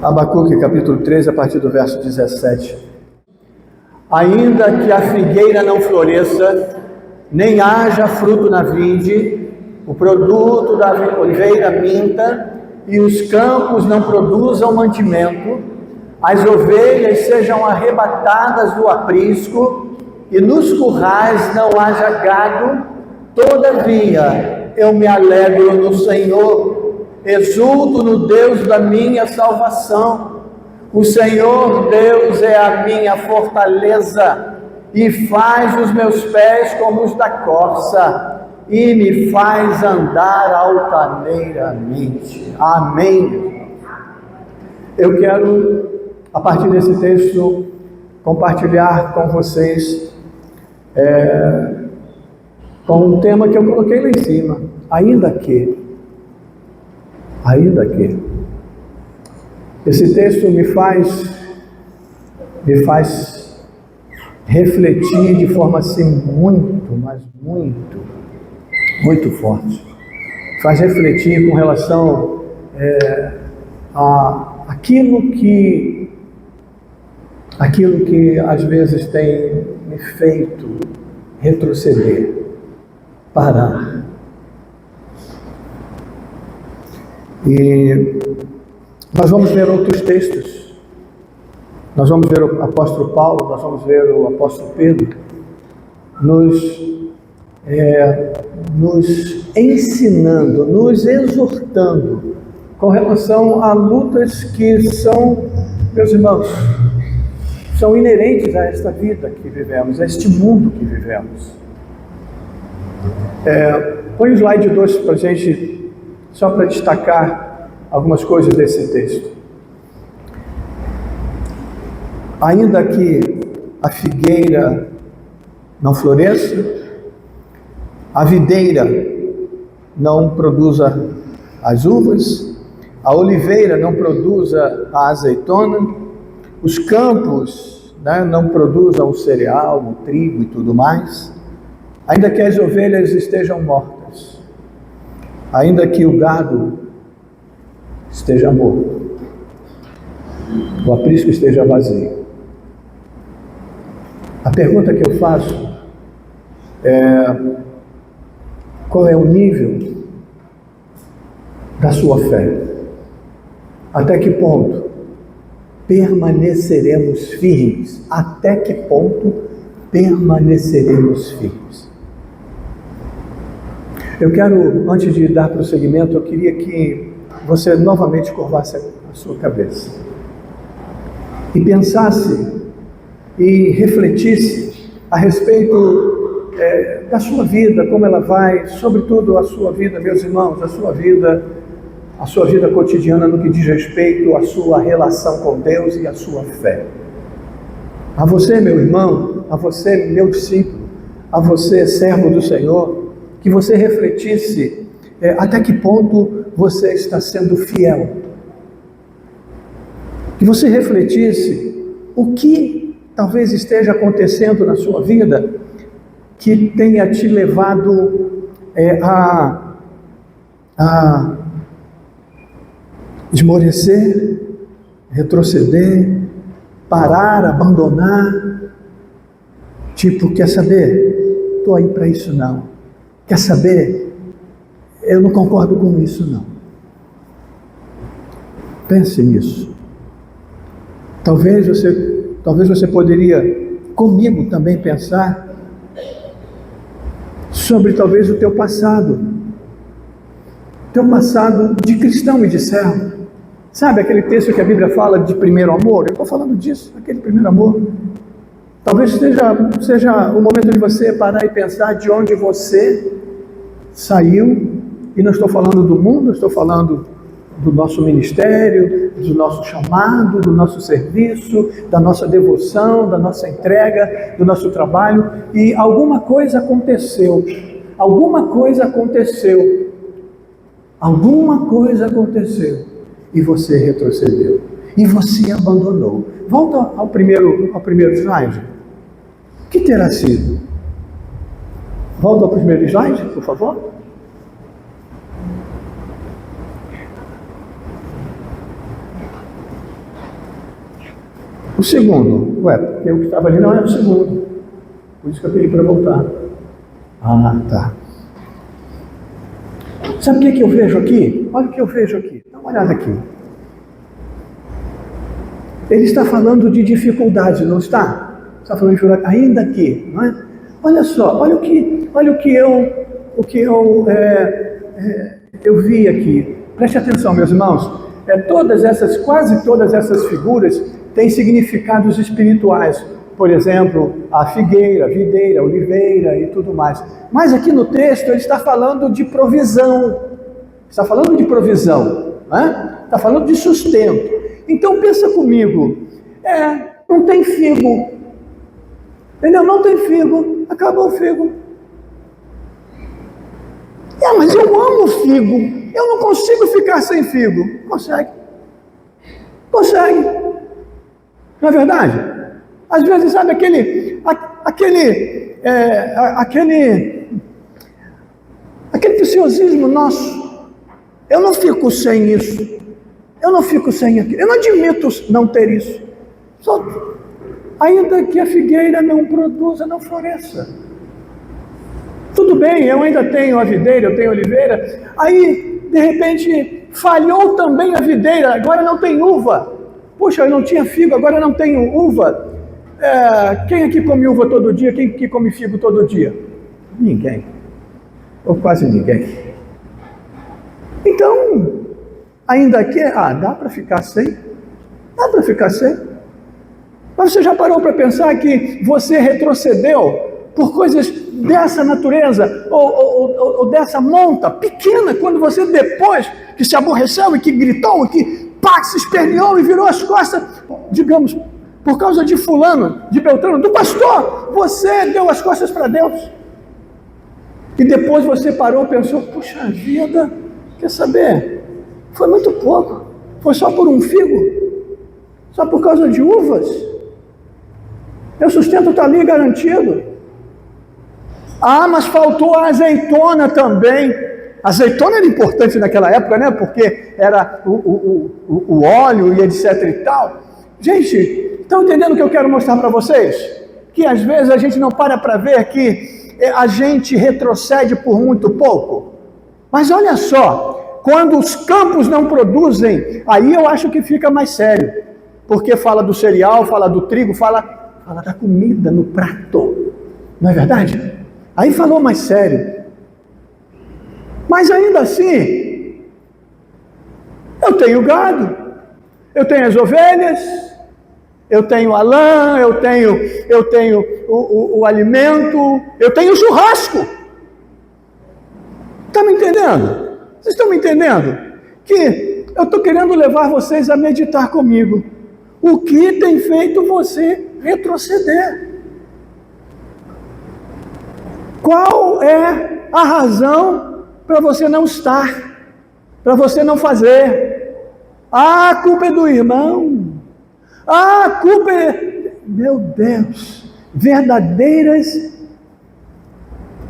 Abacuque, capítulo 13, a partir do verso 17. Ainda que a figueira não floresça, nem haja fruto na vide, o produto da oliveira minta, e os campos não produzam mantimento, as ovelhas sejam arrebatadas do aprisco, e nos currais não haja gado, todavia eu me alegro no Senhor, exulto no Deus da minha salvação. O Senhor Deus é a minha fortaleza, e faz os meus pés como os da corça, e me faz andar altaneiramente. Amém. Eu quero, a partir desse texto, compartilhar com vocês com um tema que eu coloquei lá em cima. Ainda que. Esse texto me faz refletir de forma assim muito forte. Faz refletir com relação a aquilo que às vezes tem me feito retroceder, parar. E nós vamos ver outros textos. Nós vamos ver o apóstolo Paulo, nós vamos ver o apóstolo Pedro nos ensinando, nos exortando com relação a lutas que são, meus irmãos, são inerentes a esta vida que vivemos, a este mundo que vivemos. Põe o slide 2 para a gente, só para destacar algumas coisas desse texto. Ainda que a figueira não floresça, a videira não produza as uvas, a oliveira não produza a azeitona, os campos não produzam o cereal, o trigo e tudo mais, ainda que as ovelhas estejam mortas, ainda que o gado esteja morto, o aprisco esteja vazio. A pergunta que eu faço é: qual é o nível da sua fé? Até que ponto permaneceremos firmes? Até que ponto permaneceremos firmes? Eu quero, antes de dar prosseguimento, eu queria que você novamente curvasse a sua cabeça e pensasse e refletisse a respeito da sua vida, como ela vai, sobretudo a sua vida, meus irmãos, a sua vida cotidiana no que diz respeito à sua relação com Deus e à sua fé. A você, meu irmão, a você, meu discípulo, a você, servo do Senhor, que você refletisse até que ponto você está sendo fiel. Que você refletisse o que talvez esteja acontecendo na sua vida que tenha te levado a esmorecer, retroceder, parar, abandonar. Tipo, quer saber? Estou aí para isso não. Quer saber? Eu não concordo com isso não. Pense nisso. Talvez você poderia comigo também pensar sobre talvez o teu passado de cristão e de servo. Sabe aquele texto que a Bíblia fala de primeiro amor? Eu estou falando disso, aquele primeiro amor. Talvez seja o momento de você parar e pensar de onde você saiu, e não estou falando do mundo, estou falando do nosso ministério, do nosso chamado, do nosso serviço, da nossa devoção, da nossa entrega, do nosso trabalho, e alguma coisa aconteceu, e você retrocedeu, e você abandonou. Volta ao primeiro slide. O que terá sido? Volta ao primeiro slide, por favor. O segundo, porque o que estava ali não era o segundo. Por isso que eu pedi para voltar. Ah, tá. Sabe o que eu vejo aqui? Olha o que eu vejo aqui. Dá uma olhada aqui. Ele está falando de dificuldade, não está? Está falando de dificuldade, ainda que, não é? Olha só, olha o que eu vi aqui. Preste atenção, meus irmãos. Quase todas essas figuras têm significados espirituais. Por exemplo, a figueira, a videira, a oliveira e tudo mais. Mas aqui no texto ele está falando de provisão. Está falando de provisão, né? Está falando de sustento. Então pensa comigo, não tem figo. Entendeu? Não tem figo, acabou o figo. Mas eu amo figo. Eu não consigo ficar sem figo. Consegue. Não é verdade? Às vezes, sabe, aquele preciosismo nosso. Eu não fico sem isso. Eu não fico sem aquilo. Eu não admito não ter isso. Ainda que a figueira não produza, não floresça. Tudo bem, eu ainda tenho a videira, eu tenho a oliveira. Aí, de repente, falhou também a videira. Agora não tem uva. Puxa, eu não tinha figo, agora não tenho uva. Quem aqui come uva todo dia? Quem aqui come figo todo dia? Ninguém. Ou quase ninguém. Então, ainda que... dá para ficar sem? Dá para ficar sem. Mas você já parou para pensar que você retrocedeu por coisas dessa natureza, ou dessa monta pequena, quando você depois que se aborreceu e que gritou, e que se esperneou e virou as costas, digamos, por causa de fulano, de Beltrano, do pastor, você deu as costas para Deus. E depois você parou e pensou, puxa vida, quer saber? Foi muito pouco, foi só por um figo, só por causa de uvas. Meu sustento está ali garantido. Mas faltou a azeitona também. A azeitona era importante naquela época, né? Porque era o óleo e etc e tal. Gente, estão entendendo o que eu quero mostrar para vocês? Que às vezes a gente não para ver que a gente retrocede por muito pouco. Mas olha só, quando os campos não produzem, aí eu acho que fica mais sério. Porque fala do cereal, fala do trigo, fala da comida no prato. Não é verdade? Aí falou mais sério. Mas ainda assim, eu tenho gado, eu tenho as ovelhas, eu tenho a lã, eu tenho o alimento, eu tenho o churrasco. Está me entendendo? Vocês estão me entendendo? Que eu estou querendo levar vocês a meditar comigo. O que tem feito você retroceder? Qual é a razão para você não estar, para você não fazer? A culpa é do irmão. A culpa é, meu Deus, verdadeiras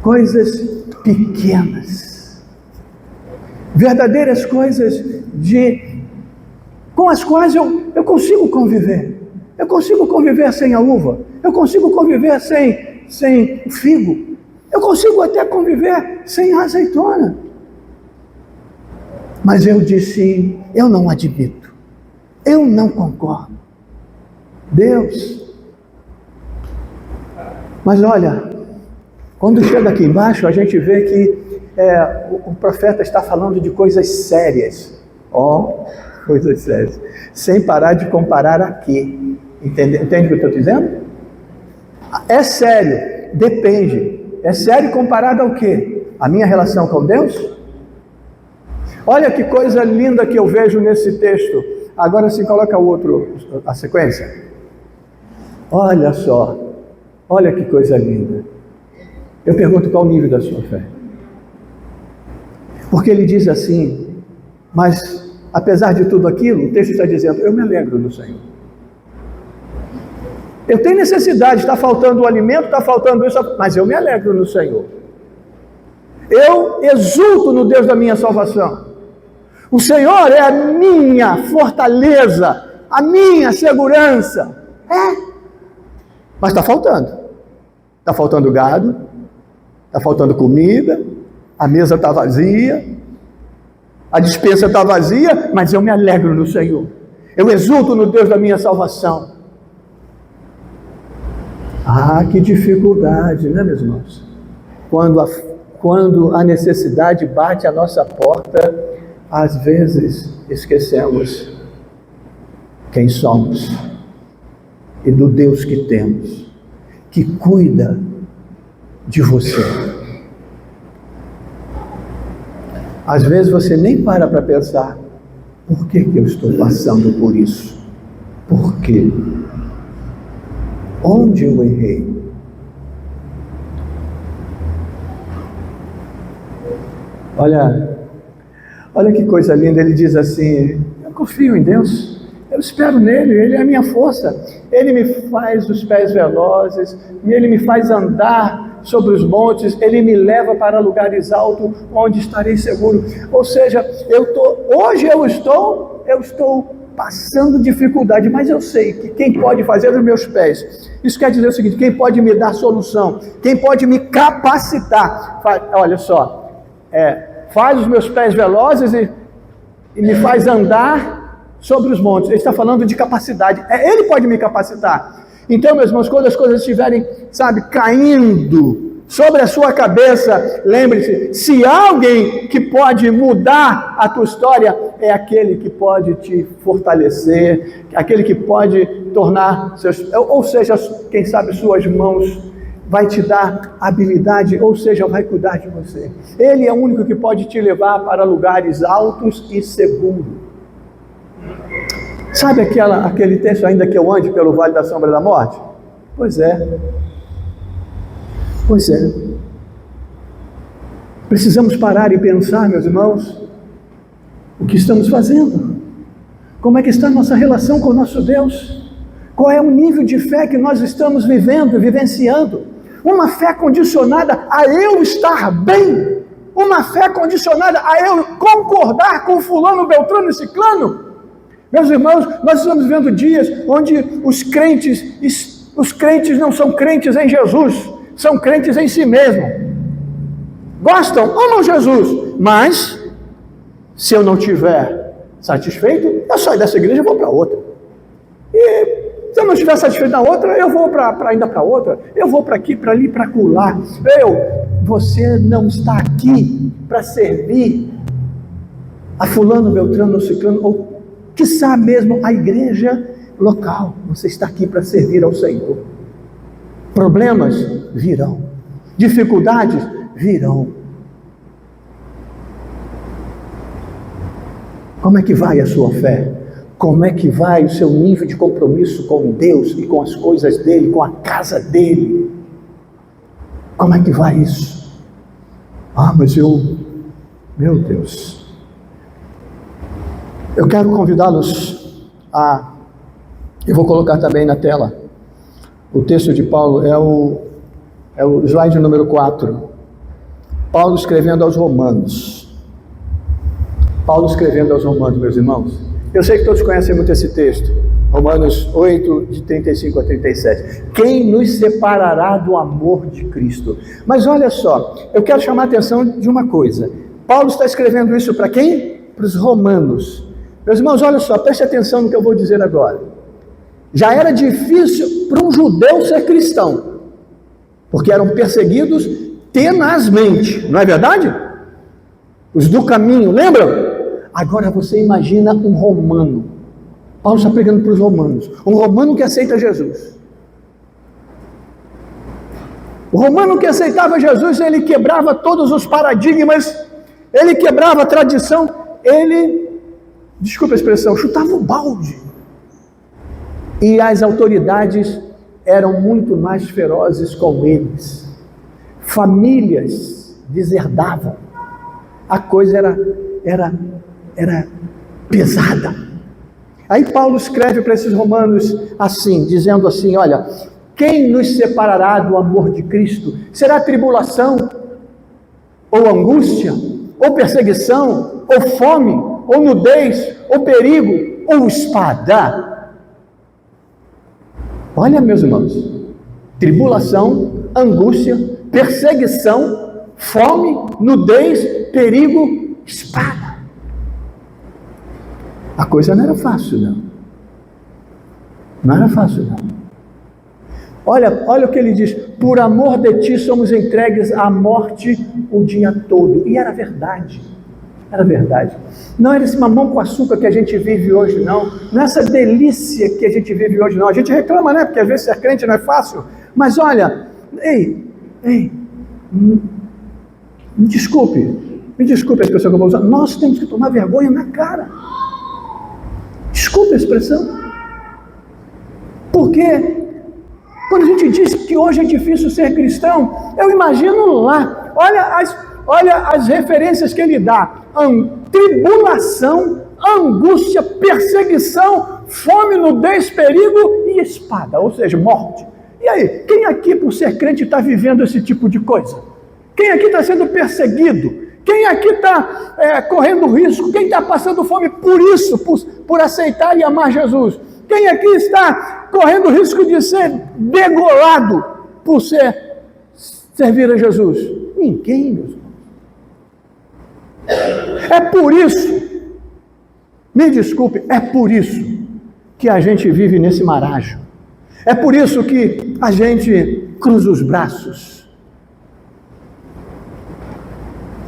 coisas pequenas, verdadeiras coisas com as quais eu consigo conviver. Eu consigo conviver sem a uva, eu consigo conviver sem o figo, eu consigo até conviver sem a azeitona. Mas eu disse, eu não admito, eu não concordo. Deus. Mas olha, quando chega aqui embaixo, a gente vê que o profeta está falando de coisas sérias. Coisas sérias. Sem parar de comparar aqui. Entende o que eu estou dizendo? É sério, depende. É sério comparado ao quê? A minha relação com Deus? Olha que coisa linda que eu vejo nesse texto. Agora se coloca a sequência. Olha só, olha que coisa linda. Eu pergunto qual o nível da sua fé. Porque ele diz assim, mas apesar de tudo aquilo, o texto está dizendo, eu me alegro no Senhor. Eu tenho necessidade, está faltando o alimento, está faltando isso, mas eu me alegro no Senhor. Eu exulto no Deus da minha salvação. O Senhor é a minha fortaleza, a minha segurança. Mas está faltando. Está faltando gado, está faltando comida, a mesa está vazia, a despensa está vazia, mas eu me alegro no Senhor. Eu exulto no Deus da minha salvação. Que dificuldade, né, meus irmãos? Quando a necessidade bate à nossa porta, às vezes esquecemos quem somos e do Deus que temos, que cuida de você. Às vezes você nem para pensar, por que eu estou passando por isso? Por quê? Onde eu errei? Olha que coisa linda, ele diz assim, eu confio em Deus, eu espero nele, ele é a minha força, ele me faz os pés velozes, ele me faz andar sobre os montes, ele me leva para lugares altos, onde estarei seguro. Ou seja, hoje eu estou passando dificuldade, mas eu sei que quem pode fazer os meus pés, isso quer dizer o seguinte, quem pode me dar solução, quem pode me capacitar, olha só, faz os meus pés velozes e me faz andar sobre os montes. Ele está falando de capacidade, ele pode me capacitar. Então, meus irmãos, quando as coisas estiverem, caindo sobre a sua cabeça, lembre-se, se há alguém que pode mudar a tua história, é aquele que pode te fortalecer, aquele que pode tornar ou seja, quem sabe suas mãos, vai te dar habilidade, ou seja, vai cuidar de você. Ele é o único que pode te levar para lugares altos e seguros. Sabe aquele texto, ainda que eu ande pelo vale da sombra da morte? Pois é. Precisamos parar e pensar, meus irmãos, o que estamos fazendo? Como é que está a nossa relação com o nosso Deus? Qual é o nível de fé que nós estamos vivenciando? Uma fé condicionada a eu estar bem, uma fé condicionada a eu concordar com fulano, beltrano e ciclano. Meus irmãos, nós estamos vivendo dias onde os crentes não são crentes em Jesus, são crentes em si mesmos. Gostam, amam Jesus, mas se eu não estiver satisfeito, eu saio dessa igreja e vou para outra. E se eu não estiver satisfeito na outra, eu vou ainda para outra, eu vou para aqui, para ali, para acolá. Você não está aqui para servir a fulano, beltrano, ciclano, ou quiçá mesmo a igreja local. Você está aqui para servir ao Senhor. Problemas virão, dificuldades virão. Como é que vai a sua fé? Como é que vai o seu nível de compromisso com Deus e com as coisas dele, com a casa dele? Como é que vai isso? Mas meu Deus, eu quero convidá-los eu vou colocar também na tela, o texto de Paulo, é o slide número 4, Paulo escrevendo aos Romanos. Paulo escrevendo aos Romanos, meus irmãos. Eu sei que todos conhecem muito esse texto, Romanos 8, de 35 a 37. Quem nos separará do amor de Cristo? Mas olha só, eu quero chamar a atenção de uma coisa. Paulo está escrevendo isso para quem? Para os romanos. Meus irmãos, olha só, preste atenção no que eu vou dizer agora. Já era difícil para um judeu ser cristão, porque eram perseguidos tenazmente, não é verdade? Os do caminho, lembram? Agora você imagina um romano. Paulo está pregando para os romanos. Um romano que aceita Jesus. O romano que aceitava Jesus, ele quebrava todos os paradigmas, ele quebrava a tradição, ele, desculpa a expressão, chutava o balde. E as autoridades eram muito mais ferozes com eles. Famílias deserdavam. A coisa era pesada. Aí Paulo escreve para esses romanos assim, dizendo assim, olha, quem nos separará do amor de Cristo? Será tribulação, ou angústia, ou perseguição, ou fome, ou nudez, ou perigo, ou espada? Olha, meus irmãos, tribulação, angústia, perseguição, fome, nudez, perigo, espada. A coisa não era fácil, não. Não era fácil, não. Olha o que ele diz: por amor de ti somos entregues à morte o dia todo. E era verdade. Era verdade. Não era esse mamão com açúcar que a gente vive hoje, não. Não é essa delícia que a gente vive hoje, não. A gente reclama, né? Porque às vezes ser crente não é fácil. Mas olha, me desculpe a expressão que eu vou usar. Nós temos que tomar vergonha na cara. Desculpe a expressão. Porque quando a gente diz que hoje é difícil ser cristão, eu imagino lá. Olha as referências que ele dá: tribulação, angústia, perseguição, fome, nudez, perigo e espada, ou seja, morte. E aí, quem aqui por ser crente está vivendo esse tipo de coisa? Quem aqui está sendo perseguido? Quem aqui está correndo risco? Quem está passando fome por isso, por aceitar e amar Jesus? Quem aqui está correndo risco de ser degolado por servir a Jesus? Ninguém, meus irmãos. É por isso, me desculpe, é por isso que a gente vive nesse marasmo. É por isso que a gente cruza os braços.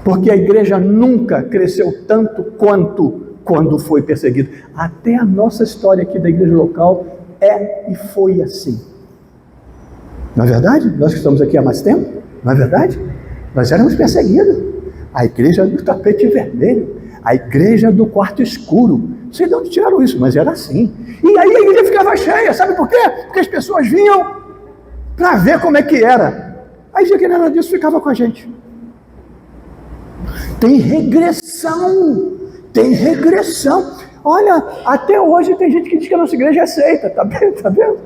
Porque a igreja nunca cresceu tanto quanto quando foi perseguida. Até a nossa história aqui da igreja local é e foi assim. Não é verdade? Nós que estamos aqui há mais tempo, não é verdade? Nós éramos perseguidos. A igreja do tapete vermelho, a igreja do quarto escuro. Não sei de onde tiraram isso, mas era assim. E aí a igreja ficava cheia, sabe por quê? Porque as pessoas vinham para ver como é que era. Aí já que nada disso ficava com a gente. Tem regressão. Tem regressão. Olha, até hoje tem gente que diz que a nossa igreja é seita. Tá vendo?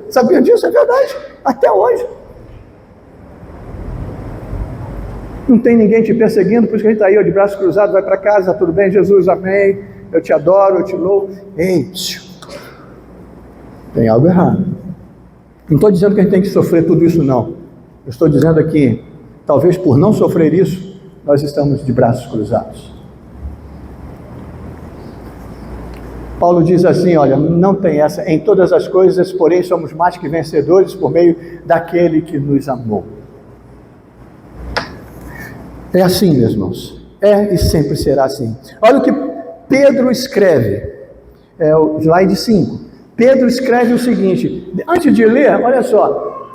Sabia disso? É verdade. Até hoje. Não tem ninguém te perseguindo, por isso que a gente está aí, ó, de braços cruzados, vai para casa, tudo bem, Jesus, amém, eu te adoro, eu te louvo. Ei, tem algo errado. Não estou dizendo que a gente tem que sofrer tudo isso, não. Eu estou dizendo aqui, talvez por não sofrer isso, nós estamos de braços cruzados. Paulo diz assim, olha, não tem essa, em todas as coisas, porém, somos mais que vencedores por meio daquele que nos amou. É assim, meus irmãos. É e sempre será assim. Olha o que Pedro escreve. É o slide 5. Pedro escreve o seguinte. Antes de ler, olha só.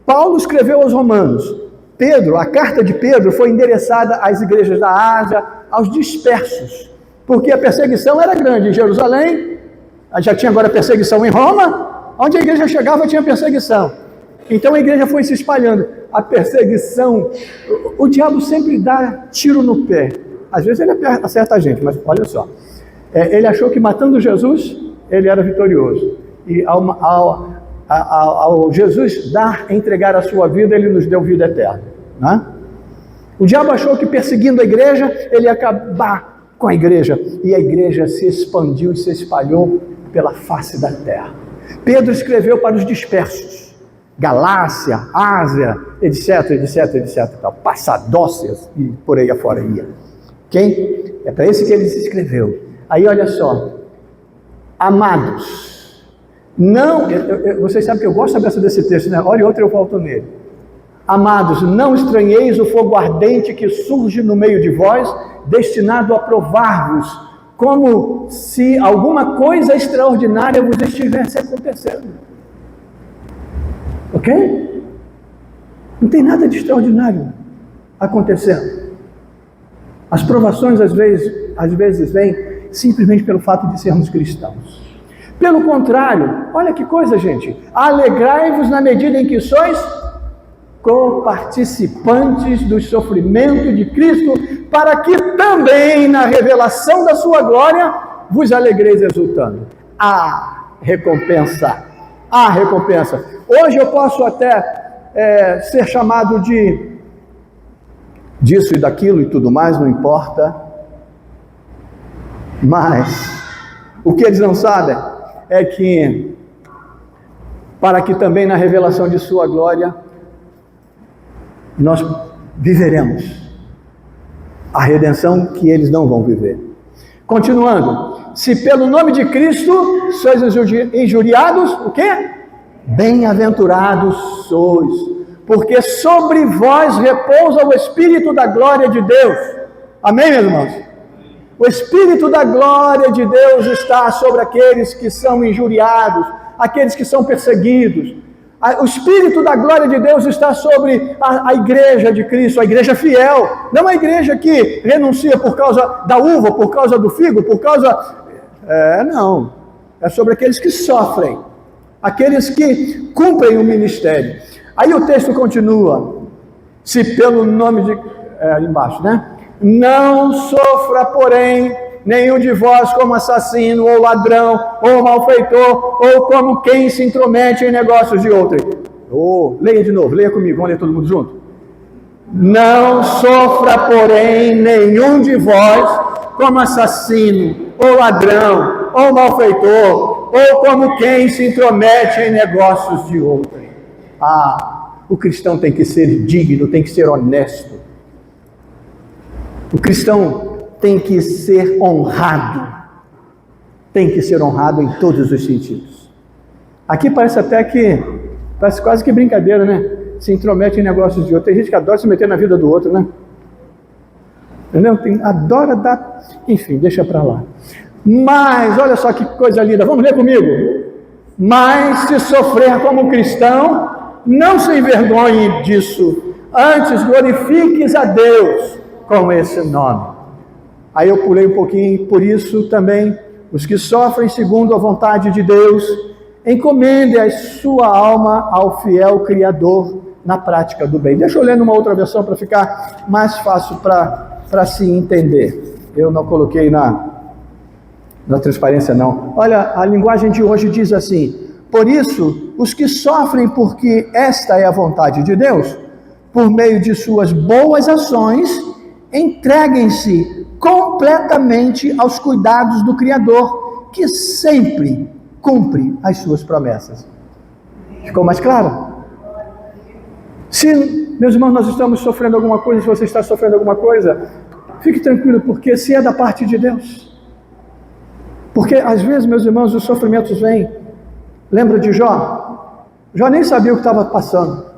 Paulo escreveu aos Romanos. Pedro, a carta de Pedro foi endereçada às igrejas da Ásia, aos dispersos. Porque a perseguição era grande em Jerusalém. Já tinha agora perseguição em Roma. Onde a igreja chegava tinha perseguição. Então a igreja foi se espalhando. A perseguição, o diabo sempre dá tiro no pé. Às vezes ele acerta a gente, mas olha só. Ele achou que matando Jesus, ele era vitorioso. E ao Jesus entregar a sua vida, ele nos deu vida eterna. Né? O diabo achou que perseguindo a igreja, ele ia acabar com a igreja. E a igreja se expandiu e se espalhou pela face da terra. Pedro escreveu para os dispersos. Galácia, Ásia, etc, tal, Passadócias e por aí afora ia. Ok? É para esse que ele se escreveu. Aí olha só, amados, não, vocês sabem que eu gosto desse texto, né? Hora e outra eu volto nele. Amados, não estranheis o fogo ardente que surge no meio de vós, destinado a provar-vos, como se alguma coisa extraordinária vos estivesse acontecendo. Ok? Não tem nada de extraordinário acontecendo. As provações às vezes vêm simplesmente pelo fato de sermos cristãos. Pelo contrário, olha que coisa, gente. Alegrai-vos na medida em que sois coparticipantes do sofrimento de Cristo, para que também na revelação da sua glória vos alegreis exultando. A recompensa. A recompensa. Hoje eu posso até ser chamado disso e daquilo e tudo mais, não importa. Mas o que eles não sabem é que para que também na revelação de sua glória nós viveremos a redenção que eles não vão viver. Continuando, se pelo nome de Cristo sois injuriados, o quê? Bem-aventurados sois, porque sobre vós repousa o Espírito da glória de Deus. Amém, meus irmãos? O Espírito da glória de Deus está sobre aqueles que são injuriados, aqueles que são perseguidos. O Espírito da glória de Deus está sobre a igreja de Cristo, a igreja fiel, não a igreja que renuncia por causa da uva, por causa do figo, por causa... não, é sobre aqueles que sofrem, aqueles que cumprem o ministério. Aí o texto continua, se pelo nome de... ali embaixo, né? Não sofra, porém, nenhum de vós como assassino, ou ladrão, ou malfeitor, ou como quem se intromete em negócios de outrem. Leia de novo, leia comigo, vamos ler todo mundo junto. Não sofra, porém, nenhum de vós como assassino, ou ladrão, ou malfeitor, ou como quem se intromete em negócios de outrem. O cristão tem que ser digno, tem que ser honesto. O cristão tem que ser honrado em todos os sentidos. Aqui parece quase que brincadeira, né? Se intromete em negócios de outro. Tem gente que adora se meter na vida do outro, né? Entendeu? Adora dar... Enfim, deixa para lá. Mas, olha só que coisa linda, vamos ler comigo. Mas se sofrer como cristão, não se envergonhe disso, antes glorifiques a Deus com esse nome. Aí eu pulei um pouquinho, por isso também, os que sofrem segundo a vontade de Deus, encomendem a sua alma ao fiel Criador na prática do bem. Deixa eu ler numa outra versão para ficar mais fácil para se entender. Eu não coloquei na transparência não. Olha, a linguagem de hoje diz assim: por isso, os que sofrem porque esta é a vontade de Deus, por meio de suas boas ações, entreguem-se completamente aos cuidados do Criador, que sempre cumpre as suas promessas. Ficou mais claro? Se, meus irmãos, nós estamos sofrendo alguma coisa, se você está sofrendo alguma coisa, fique tranquilo, porque se é da parte de Deus. Porque às vezes, meus irmãos, os sofrimentos vêm. Lembra de Jó? Jó nem sabia o que estava passando.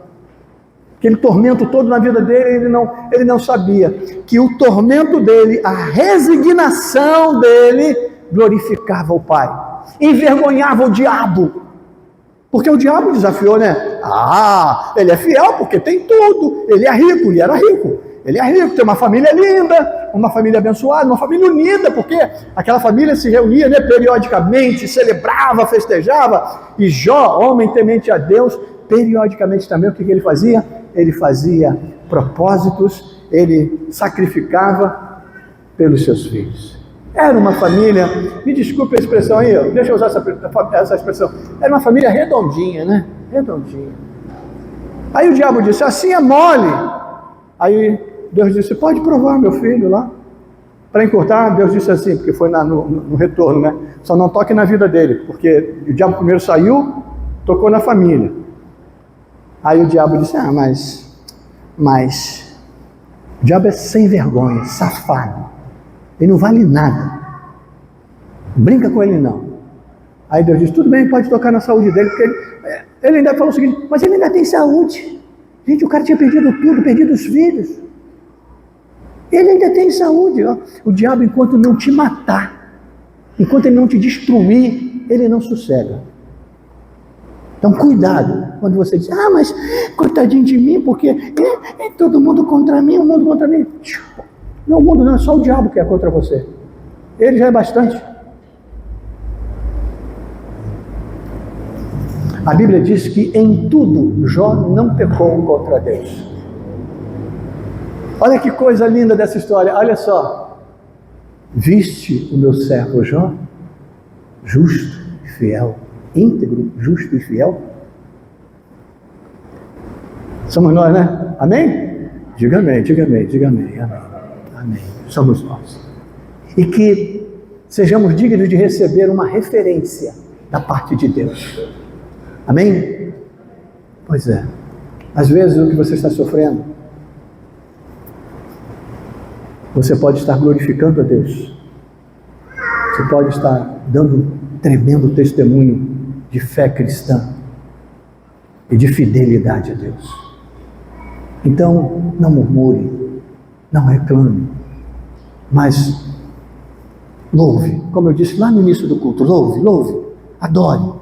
Aquele tormento todo na vida dele, ele não sabia que o tormento dele, a resignação dele, glorificava o Pai, envergonhava o diabo, porque o diabo desafiou, né? Ele é fiel porque tem tudo, ele é rico, ele era rico, ele é rico, tem uma família linda, uma família abençoada, uma família unida, porque aquela família se reunia, né, periodicamente, celebrava, festejava, e Jó, homem temente a Deus, periodicamente também, o que ele fazia? Ele fazia propósitos, ele sacrificava pelos seus filhos. Era uma família, me desculpe a expressão aí, deixa eu usar essa expressão, era uma família redondinha, né? Redondinha. Aí o diabo disse, assim é mole. Aí Deus disse, pode provar meu filho lá. Para encurtar, Deus disse assim, porque foi no retorno, né? Só não toque na vida dele, porque o diabo primeiro saiu, tocou na família. Aí o diabo disse, mas o diabo é sem vergonha, safado, ele não vale nada, brinca com ele não. Aí Deus disse, tudo bem, pode tocar na saúde dele, porque ele ainda falou o seguinte, mas ele ainda tem saúde. Gente, o cara tinha perdido tudo, perdido os filhos, ele ainda tem saúde. Ó. O diabo, enquanto não te matar, enquanto ele não te destruir, ele não sossega. Então, cuidado, quando você diz, mas coitadinho de mim, porque é todo mundo contra mim, o mundo contra mim. Não, o mundo não, é só o diabo que é contra você. Ele já é bastante. A Bíblia diz que em tudo Jó não pecou contra Deus. Olha que coisa linda dessa história, olha só. Viste o meu servo Jó, justo e fiel, íntegro, justo e fiel. Somos nós, né? Amém? Diga amém, diga amém, diga amém, amém. Amém. Somos nós. E que sejamos dignos de receber uma referência da parte de Deus. Amém? Pois é. Às vezes o que você está sofrendo, você pode estar glorificando a Deus. Você pode estar dando um tremendo testemunho de fé cristã e de fidelidade a Deus. Então, não murmure, não reclame, mas louve. Como eu disse lá no início do culto, louve, adore,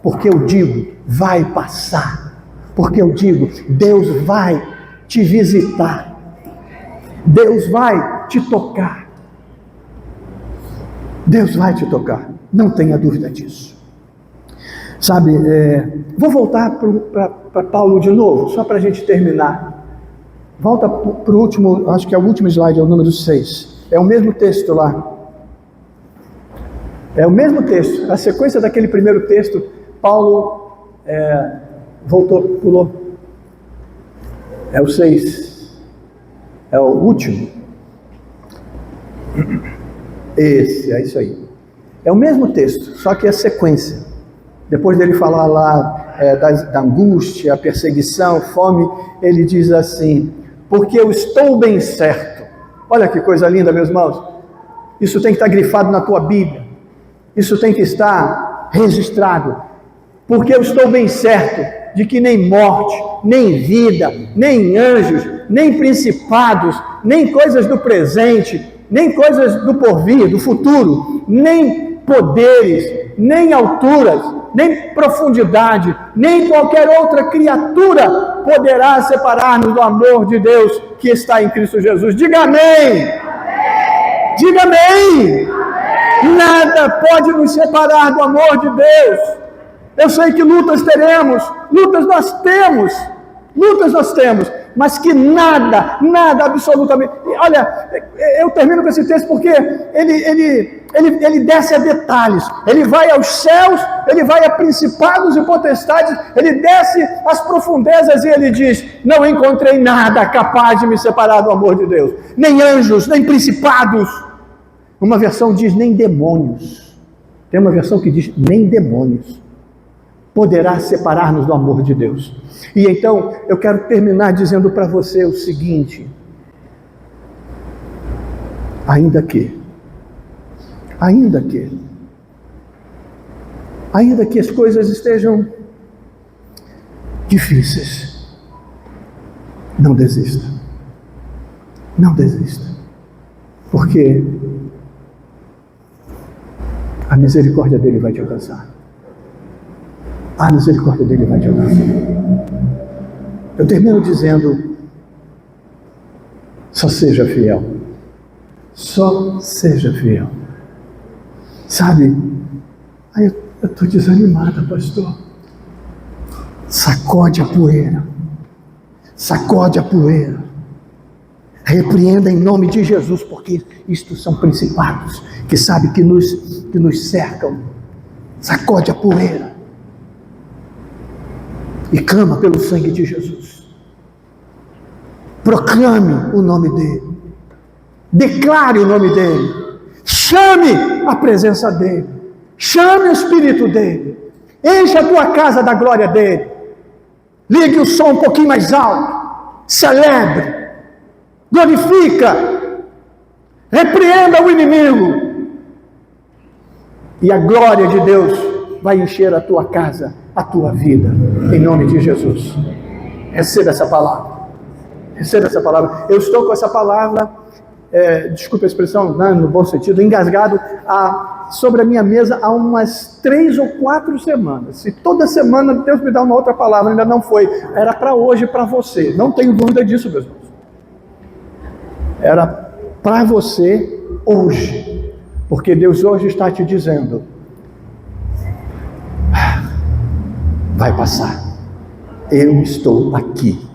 porque eu digo, vai passar. Porque eu digo, Deus vai te visitar. Deus vai te tocar. Deus vai te tocar. Não tenha dúvida disso. Sabe, vou voltar para Paulo de novo, só para a gente terminar. Volta para o último, acho que é o último slide, é o número 6. É o mesmo texto lá. É o mesmo texto. A sequência daquele primeiro texto, Paulo pulou. É o 6. É o último. Esse, é isso aí. É o mesmo texto, só que é sequência. Depois dele falar lá da angústia, perseguição, fome, ele diz assim: porque eu estou bem certo. Olha que coisa linda, meus irmãos. Isso tem que estar grifado na tua Bíblia. Isso tem que estar registrado. Porque eu estou bem certo de que nem morte, nem vida, nem anjos, nem principados, nem coisas do presente, nem coisas do porvir, do futuro, nem poderes, nem alturas, nem profundidade, nem qualquer outra criatura poderá separar-nos do amor de Deus que está em Cristo Jesus. Diga amém! Diga amém! Nada pode nos separar do amor de Deus. Eu sei que lutas teremos, lutas nós temos, mas que nada, absolutamente. Olha, eu termino com esse texto porque ele desce a detalhes, ele vai aos céus, ele vai a principados e potestades, ele desce às profundezas e ele diz: não encontrei nada capaz de me separar do amor de Deus, nem anjos, nem principados. Uma versão diz nem demônios, tem uma versão que diz nem demônios poderá separar-nos do amor de Deus. E então eu quero terminar dizendo para você o seguinte: ainda que as coisas estejam difíceis, não desista, porque a misericórdia dele vai te alcançar. A misericórdia dele vai te alcançar. Eu termino dizendo: só seja fiel. Só seja fiel. Sabe, eu estou desanimada, pastor. Sacode a poeira. Repreenda em nome de Jesus, porque isto são principados que sabe que nos cercam. Sacode a poeira e clama pelo sangue de Jesus. Proclame o nome dele, declare o nome dele, chame a presença dele, chame o Espírito dele, encha a tua casa da glória dele, ligue o som um pouquinho mais alto, celebre, glorifica, repreenda o inimigo, e a glória de Deus vai encher a tua casa, a tua vida, em nome de Jesus. Receba essa palavra. Eu estou com essa palavra, desculpe a expressão, no bom sentido, engasgado sobre a minha mesa há umas 3 ou 4 semanas. Se toda semana Deus me dá uma outra palavra, ainda não foi. Era para hoje, para você. Não tenho dúvida disso, meus irmãos. Era para você hoje. Porque Deus hoje está te dizendo: vai passar. Eu estou aqui.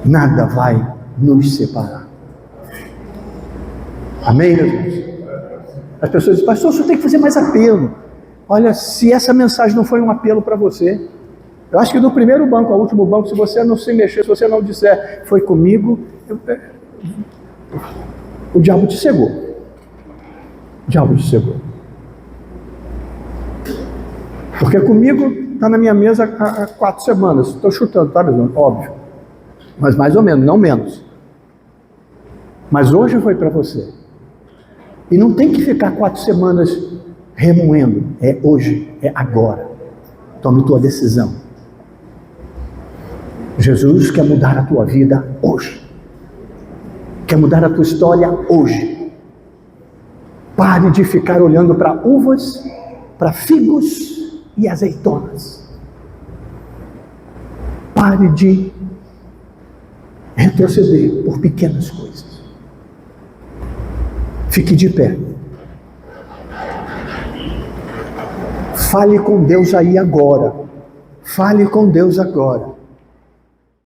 Nada vai nos separar. Amém, meus irmãos? As pessoas dizem: pastor, você tem que fazer mais apelo. Olha, se essa mensagem não foi um apelo para você, eu acho que do primeiro banco ao último banco, se você não se mexer, se você não disser foi comigo, o diabo te cegou. Diabo de seguro. Porque comigo está na minha mesa há 4 semanas. Estou chutando, tá, meu irmão? Óbvio. Mas mais ou menos, não menos. Mas hoje foi para você. E não tem que ficar 4 semanas remoendo. É hoje, é agora. Tome tua decisão. Jesus quer mudar a tua vida hoje. Quer mudar a tua história hoje. Pare de ficar olhando para uvas, para figos e azeitonas. Pare de retroceder por pequenas coisas. Fique de pé. Fale com Deus aí agora. Fale com Deus agora.